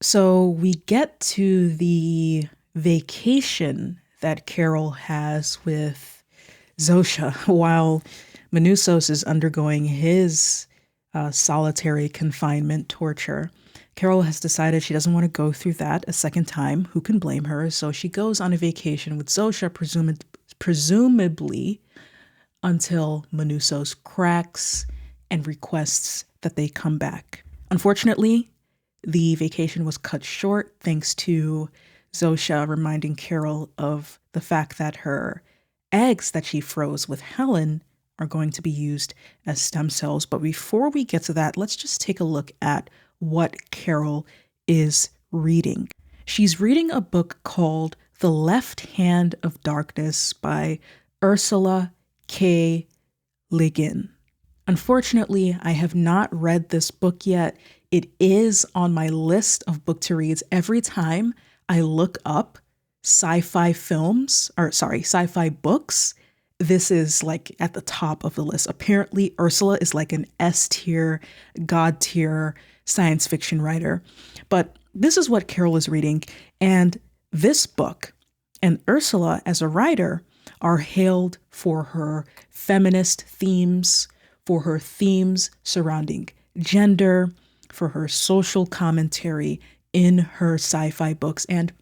So we get to the vacation that Carol has with Zosha while Manusos is undergoing his solitary confinement torture. Carol has decided she doesn't want to go through that a second time. Who can blame her? So she goes on a vacation with Zosha, presumably until Manusos cracks and requests that they come back. Unfortunately, the vacation was cut short thanks to Zosha reminding Carol of the fact that her eggs that she froze with Helen are going to be used as stem cells. But before we get to that, let's just take a look at what Carol is reading. She's reading a book called The Left Hand of Darkness by Ursula K. Le Guin. Unfortunately, I have not read this book yet. It is on my list of book to reads every time I look up sci-fi books. This is like at the top of the list. Apparently, Ursula is like an S tier, God tier science fiction writer. But this is what Carol is reading. And this book and Ursula as a writer are hailed for her feminist themes, for her themes surrounding gender, for her social commentary in her sci-fi books. And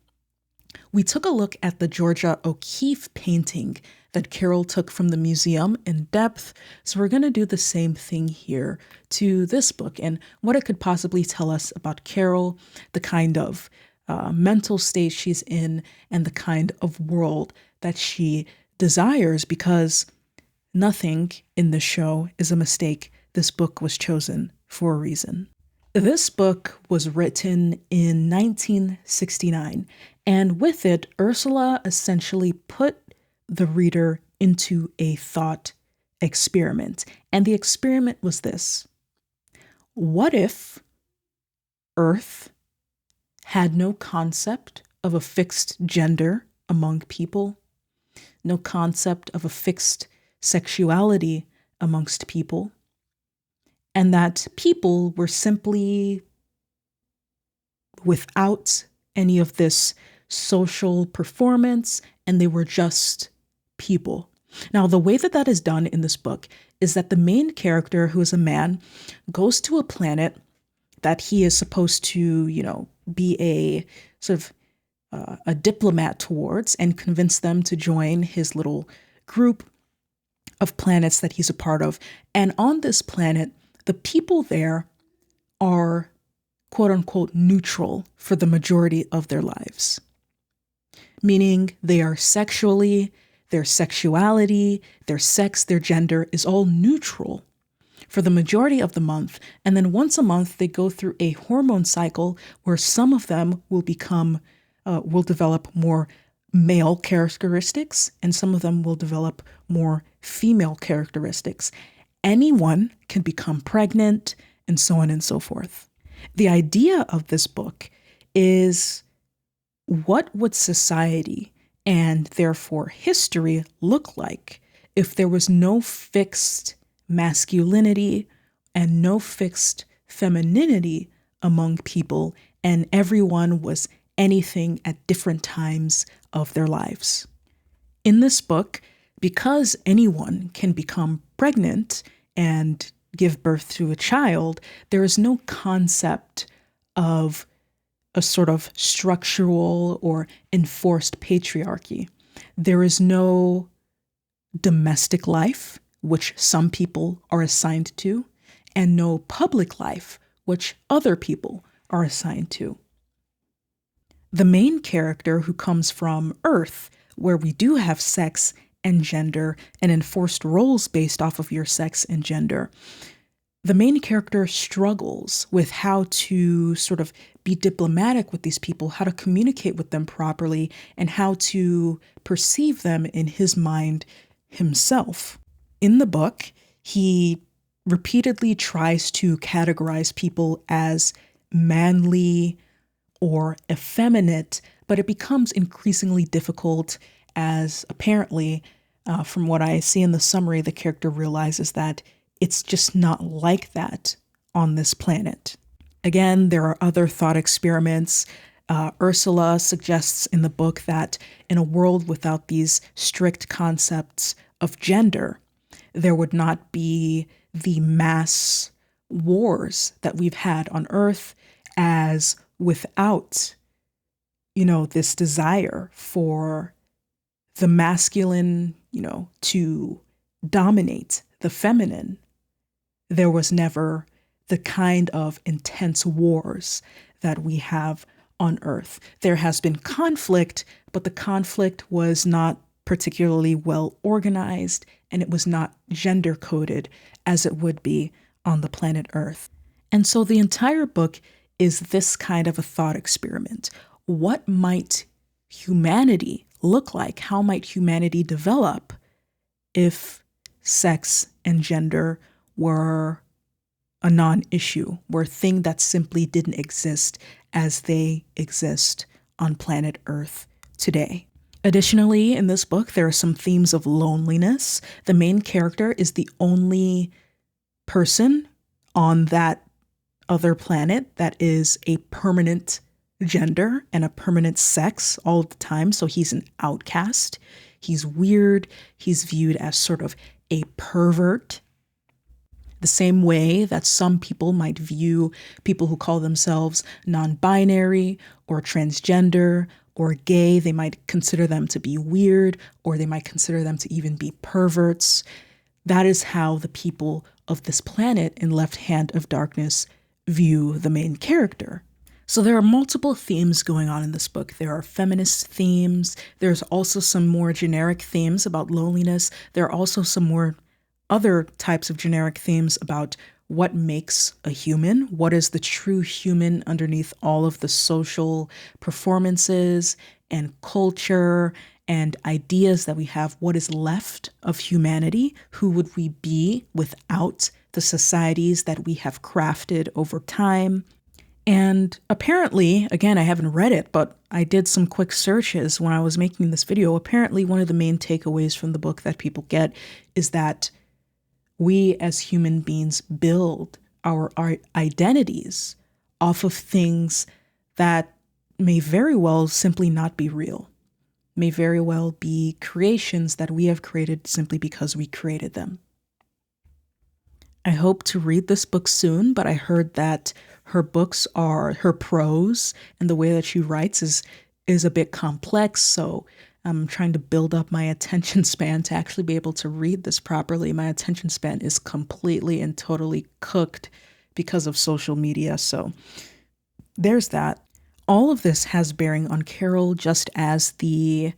we took a look at the Georgia O'Keeffe painting that Carol took from the museum in depth. So we're going to do the same thing here to this book and what it could possibly tell us about Carol, the kind of mental state she's in, and the kind of world that she desires, because nothing in the show is a mistake. This book was chosen for a reason. This book was written in 1969, and with it, Ursula essentially put the reader into a thought experiment. And the experiment was this: what if Earth had no concept of a fixed gender among people, no concept of a fixed sexuality amongst people, and that people were simply without any of this social performance, and they were just people. Now, the way that that is done in this book is that the main character, who is a man, goes to a planet that he is supposed to, be a sort of a diplomat towards and convince them to join his little group of planets that he's a part of. And on this planet, the people there are quote unquote neutral for the majority of their lives, meaning they are sexually, their sexuality, their sex, their gender is all neutral for the majority of the month. And then once a month, they go through a hormone cycle where some of them will develop more male characteristics, and some of them will develop more female characteristics. Anyone can become pregnant, and so on and so forth. The idea of this book is, what would society and therefore history look like if there was no fixed masculinity and no fixed femininity among people, and everyone was anything at different times of their lives? In this book, because anyone can become pregnant and give birth to a child, there is no concept of a sort of structural or enforced patriarchy. There is no domestic life, which some people are assigned to, and no public life, which other people are assigned to. The main character, who comes from Earth, where we do have sex and gender and enforced roles based off of your sex and gender, the main character struggles with how to sort of be diplomatic with these people, how to communicate with them properly, and how to perceive them in his mind himself. In the book, he repeatedly tries to categorize people as manly or effeminate, but it becomes increasingly difficult as apparently, from what I see in the summary, the character realizes that it's just not like that on this planet. Again, there are other thought experiments. Ursula suggests in the book that in a world without these strict concepts of gender, there would not be the mass wars that we've had on Earth, as without, this desire for the masculine, to dominate the feminine, there was never the kind of intense wars that we have on Earth. There has been conflict, but the conflict was not particularly well organized, and it was not gender coded as it would be on the planet Earth. And so the entire book is this kind of a thought experiment. What might humanity look like? How might humanity develop if sex and gender were a non-issue, were a thing that simply didn't exist as they exist on planet Earth today? Additionally, in this book, there are some themes of loneliness. The main character is the only person on that other planet that is a permanent gender and a permanent sex all the time. So he's an outcast. He's weird. He's viewed as sort of a pervert. The same way that some people might view people who call themselves non-binary or transgender or gay, they might consider them to be weird, or they might consider them to even be perverts. That is how the people of this planet in Left Hand of Darkness view the main character. So there are multiple themes going on in this book. There are feminist themes. There's also some more generic themes about loneliness. There are also some more other types of generic themes about what makes a human, what is the true human underneath all of the social performances and culture and ideas that we have. What is left of humanity? Who would we be without the societies that we have crafted over time? And apparently, again, I haven't read it, but I did some quick searches when I was making this video. Apparently, one of the main takeaways from the book that people get is that we as human beings build our identities off of things that may very well simply not be real, may very well be creations that we have created simply because we created them. I hope to read this book soon, but I heard that her prose and the way that she writes is a bit complex, so I'm trying to build up my attention span to actually be able to read this properly. My attention span is completely and totally cooked because of social media, so there's that. All of this has bearing on Carol, just as the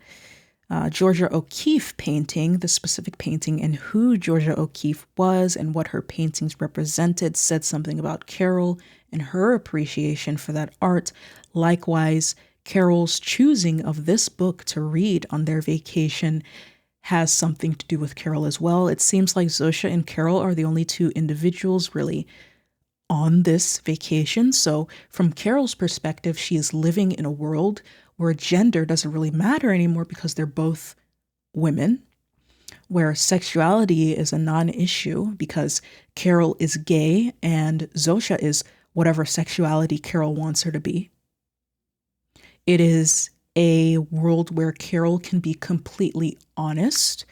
Georgia O'Keeffe painting, the specific painting, and who Georgia O'Keeffe was and what her paintings represented said something about Carol and her appreciation for that art. Likewise, Carol's choosing of this book to read on their vacation has something to do with Carol as well. It seems like Zosha and Carol are the only two individuals really on this vacation. So from Carol's perspective, she is living in a world where gender doesn't really matter anymore because they're both women, where sexuality is a non-issue because Carol is gay and Zosha is whatever sexuality Carol wants her to be. It is a world where Carol can be completely honest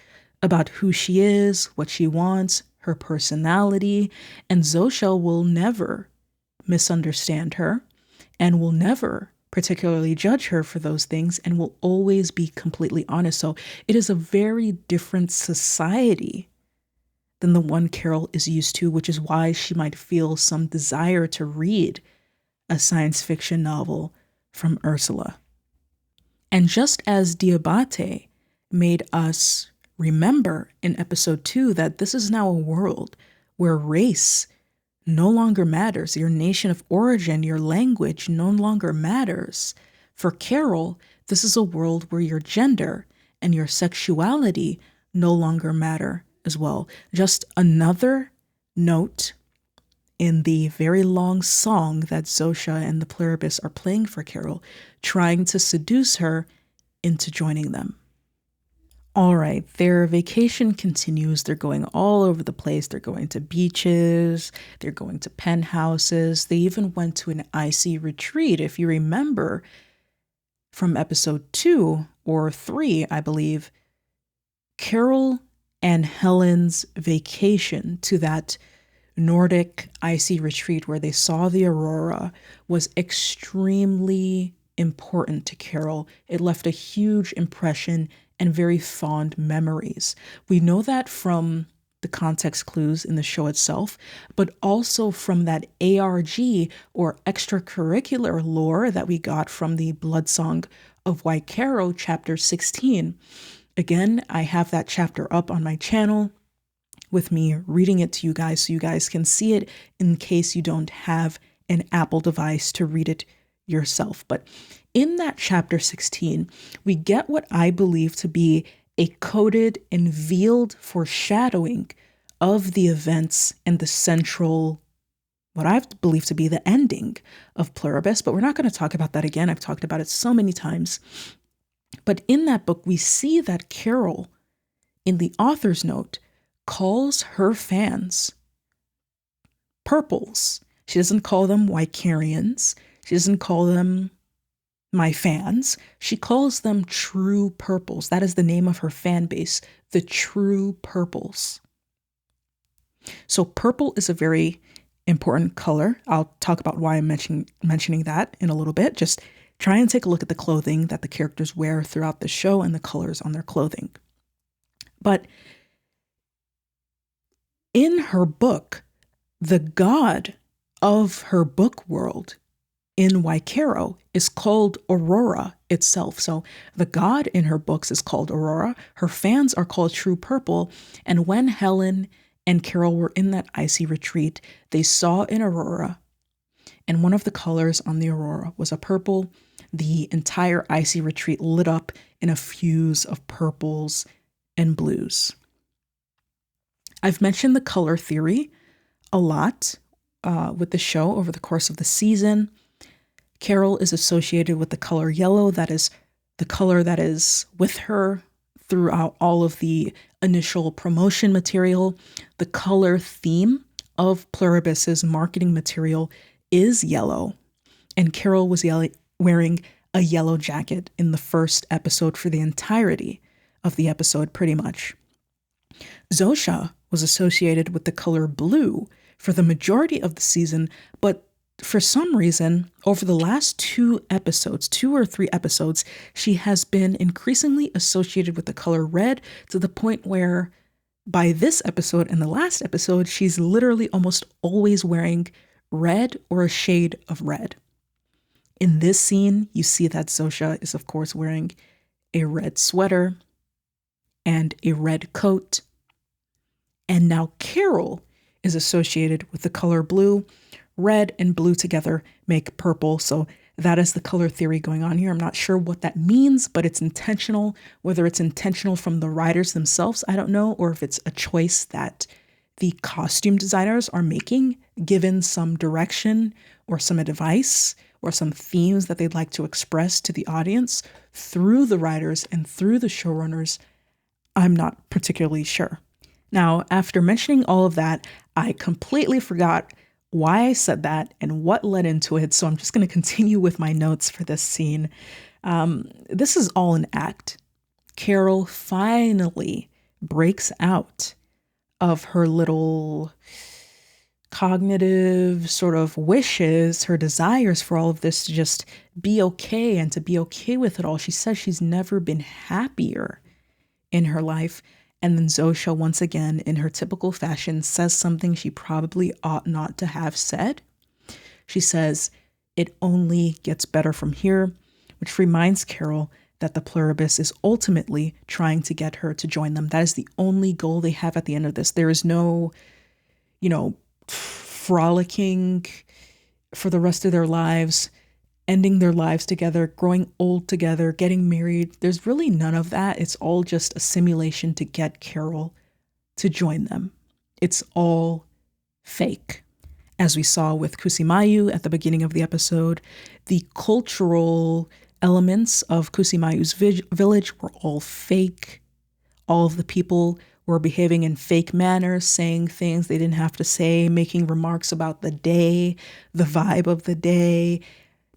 about who she is, what she wants, her personality, and Zosha will never misunderstand her and will never particularly judge her for those things and will always be completely honest. So it is a very different society than the one Carol is used to, which is why she might feel some desire to read a science fiction novel from Ursula. And just as Diabate made us remember in episode 2 that this is now a world where race no longer matters, your nation of origin, your language no longer matters. For Carol, this is a world where your gender and your sexuality no longer matter as well. Just another note in the very long song that Zosha and the Pluribus are playing for Carol, trying to seduce her into joining them. All right, their vacation continues. They're going all over the place. They're going to beaches, they're going to penthouses. They even went to an icy retreat. If you remember from episode 2 or 3, I believe, Carol and Helen's vacation to that Nordic icy retreat where they saw the aurora was extremely important to Carol. It left a huge impression and very fond memories. We know that from the context clues in the show itself, but also from that ARG or extracurricular lore that we got from the Blood Song of Waikaro, chapter 16. Again, I have that chapter up on my channel with me reading it to you guys so you guys can see it in case you don't have an Apple device to read it yourself. But in that chapter 16, we get what I believe to be a coded and veiled foreshadowing of the events and the central, what I believe to be the ending of Pluribus. But we're not going to talk about that again. I've talked about it so many times. But in that book, we see that Carol, in the author's note, calls her fans purples. She doesn't call them Wicarians. She doesn't call them my fans. She calls them true purples. That is the name of her fan base, the true purples. So purple is a very important color. I'll talk about why I'm mentioning that in a little bit. Just try and take a look at the clothing that the characters wear throughout the show and the colors on their clothing. But in her book, the god of her book world in Waikaro is called Aurora itself. So the god in her books is called Aurora. Her fans are called True Purple. And when Helen and Carol were in that icy retreat, they saw an aurora. And one of the colors on the aurora was a purple. The entire icy retreat lit up in a fuse of purples and blues. I've mentioned the color theory a lot with the show over the course of the season. Carol is associated with the color yellow. That is the color that is with her throughout all of the initial promotion material. The color theme of Pluribus's marketing material is yellow. And Carol was wearing a yellow jacket in the first episode for the entirety of the episode, pretty much. Zosha was associated with the color blue for the majority of the season, but for some reason, over the last 2 or 3 episodes, she has been increasingly associated with the color red to the point where by this episode and the last episode, she's literally almost always wearing red or a shade of red. In this scene, you see that Zosha is, of course, wearing a red sweater and a red coat. And now Carol is associated with the color blue. Red and blue together make purple. So that is the color theory going on here. I'm not sure what that means, but it's intentional. Whether it's intentional from the writers themselves, I don't know, or if it's a choice that the costume designers are making, given some direction or some advice or some themes that they'd like to express to the audience through the writers and through the showrunners. I'm not particularly sure. Now, after mentioning all of that, I completely forgot why I said that and what led into it. So I'm just going to continue with my notes for this scene. This is all an act. Carol finally breaks out of her little cognitive sort of wishes, her desires for all of this to just be okay and to be okay with it all. She says she's never been happier in her life. And then Zosha, once again, in her typical fashion, says something she probably ought not to have said. She says, "It only gets better from here," which reminds Carol that the Pluribus is ultimately trying to get her to join them. That is the only goal they have at the end of this. There is no, frolicking for the rest of their lives, ending their lives together, growing old together, getting married. There's really none of that. It's all just a simulation to get Carol to join them. It's all fake. As we saw with Kusimayu at the beginning of the episode, the cultural elements of Kusimayu's village were all fake. All of the people were behaving in fake manners, saying things they didn't have to say, making remarks about the day, the vibe of the day,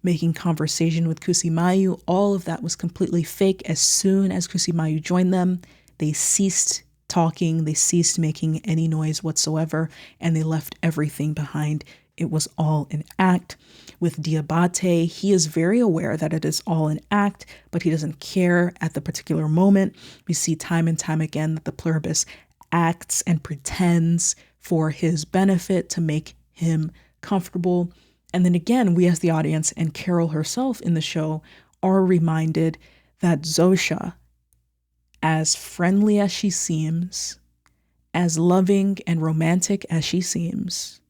making conversation with Kusimayu. All of that was completely fake. As soon as Kusimayu joined them, they ceased talking, they ceased making any noise whatsoever, and they left everything behind. It was all an act. With Diabate, he is very aware that it is all an act, but he doesn't care at the particular moment. We see time and time again that the Pluribus acts and pretends for his benefit to make him comfortable. And then again, we as the audience and Carol herself in the show are reminded that Zosha, as friendly as she seems, as loving and romantic as she seems,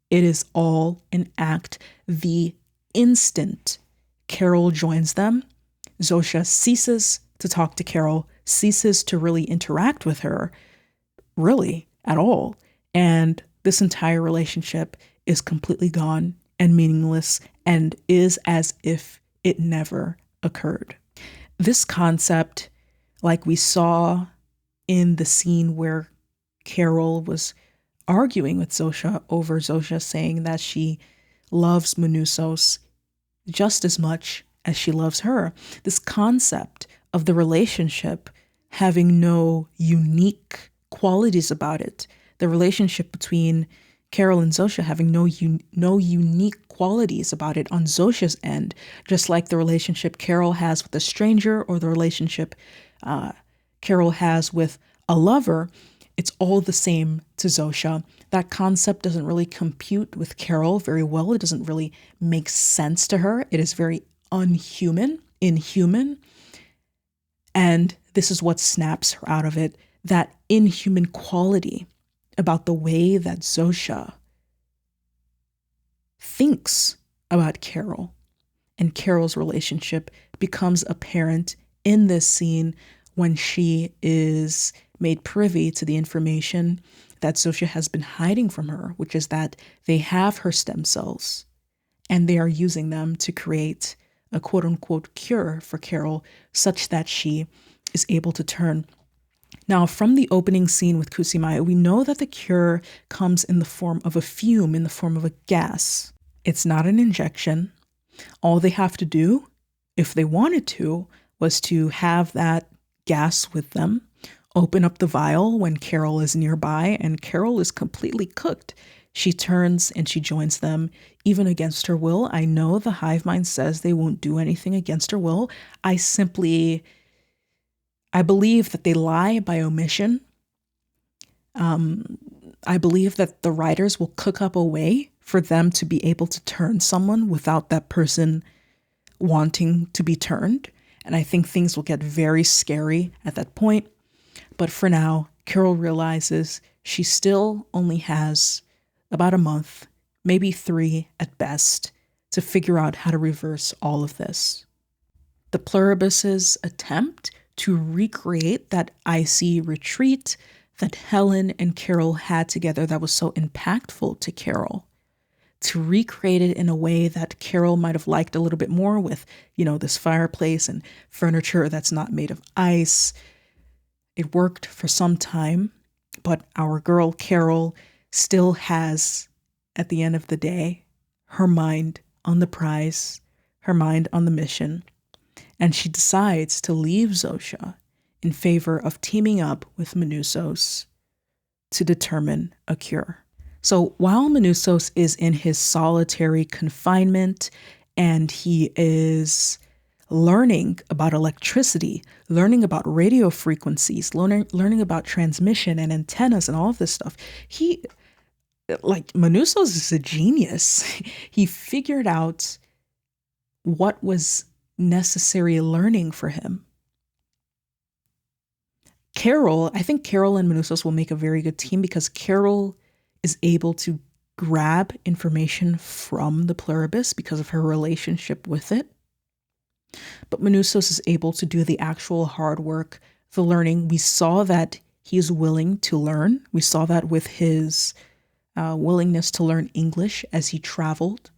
it is all an act. The instant Carol joins them, Zosha ceases to talk to Carol, ceases to really interact with her, really, at all. And this entire relationship is completely gone and meaningless and is as if it never occurred. This concept, like we saw in the scene where Carol was arguing with Zosha over Zosha saying that she loves Manusos just as much as she loves her. This concept of the relationship having no unique qualities about it, the relationship between Carol and Zosha having no unique qualities about it on Zosha's end, just like the relationship Carol has with a stranger or the relationship Carol has with a lover, it's all the same to Zosha. That concept doesn't really compute with Carol very well. It doesn't really make sense to her. It is very inhuman. And this is what snaps her out of it, that inhuman quality about the way that Zosha thinks about Carol and Carol's relationship becomes apparent in this scene when she is made privy to the information that Zosha has been hiding from her, which is that they have her stem cells and they are using them to create a quote unquote cure for Carol such that she is able to turn. Now, from the opening scene with Kusimaya, we know that the cure comes in the form of a fume, in the form of a gas. It's not an injection. All they have to do, if they wanted to, was to have that gas with them, open up the vial when Carol is nearby, and Carol is completely cooked. She turns and she joins them, even against her will. I know the hive mind says they won't do anything against her will. I believe that they lie by omission. I believe that the writers will cook up a way for them to be able to turn someone without that person wanting to be turned. And I think things will get very scary at that point. But for now, Carol realizes she still only has about a month, maybe 3 at best, to figure out how to reverse all of this. The Pluribus's attempt to recreate that icy retreat that Helen and Carol had together that was so impactful to Carol, to recreate it in a way that Carol might have liked a little bit more with, this fireplace and furniture that's not made of ice. It worked for some time, but our girl Carol still has, at the end of the day, her mind on the prize, her mind on the mission, and she decides to leave Zosha in favor of teaming up with Manusos to determine a cure. So while Manusos is in his solitary confinement and he is learning about electricity, learning about radio frequencies, learning about transmission and antennas and all of this stuff, Manusos is a genius. He figured out what was necessary learning for him. I think Carol and Manusos will make a very good team because Carol is able to grab information from the Pluribus because of her relationship with it. But Manusos is able to do the actual hard work, the learning. We saw that he is willing to learn. We saw that with his willingness to learn English as he traveled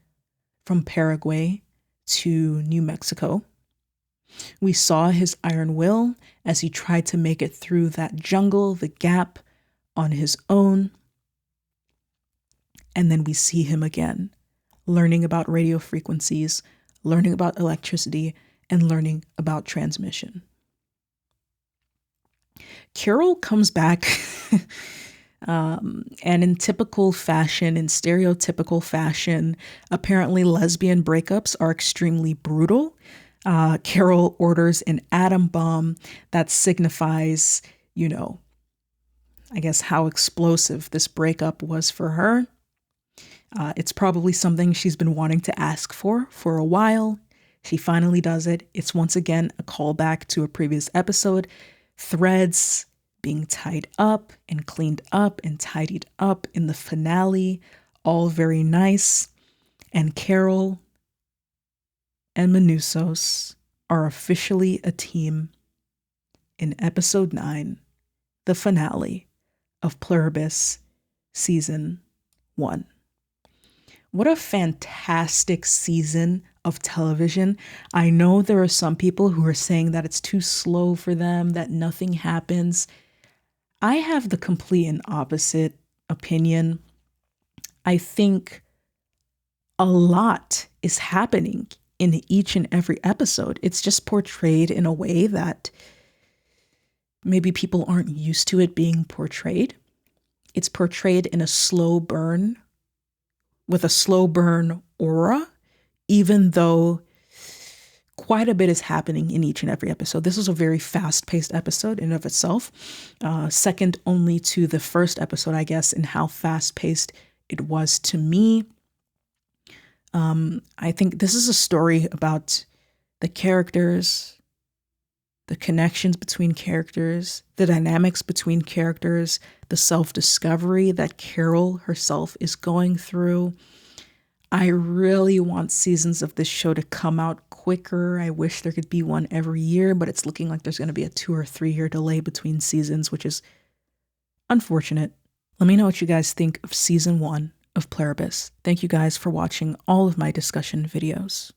from Paraguay to New Mexico. We saw his iron will as he tried to make it through that jungle, the gap, on his own. And then we see him again, learning about radio frequencies, learning about electricity, and learning about transmission. Carol comes back and in typical fashion, in stereotypical fashion, apparently lesbian breakups are extremely brutal. Carol orders an atom bomb that signifies, I guess how explosive this breakup was for her. It's probably something she's been wanting to ask for a while. She finally does it. It's once again a callback to a previous episode. Threads being tied up and cleaned up and tidied up in the finale. All very nice. And Carol and Manousos are officially a team in episode 9, the finale of Pluribus season 1. What a fantastic season of television. I know there are some people who are saying that it's too slow for them, that nothing happens. I have the complete and opposite opinion. I think a lot is happening in each and every episode. It's just portrayed in a way that maybe people aren't used to it being portrayed. It's portrayed in a slow burn, with a slow burn aura, even though quite a bit is happening in each and every episode. This is a very fast-paced episode in and of itself, second only to the first episode, I guess, in how fast-paced it was to me. I think this is a story about the characters, the connections between characters, the dynamics between characters, the self-discovery that Carol herself is going through. I really want seasons of this show to come out quicker. I wish there could be one every year, but it's looking like there's going to be a 2 or 3 year delay between seasons, which is unfortunate. Let me know what you guys think of season 1 of Pluribus. Thank you guys for watching all of my discussion videos.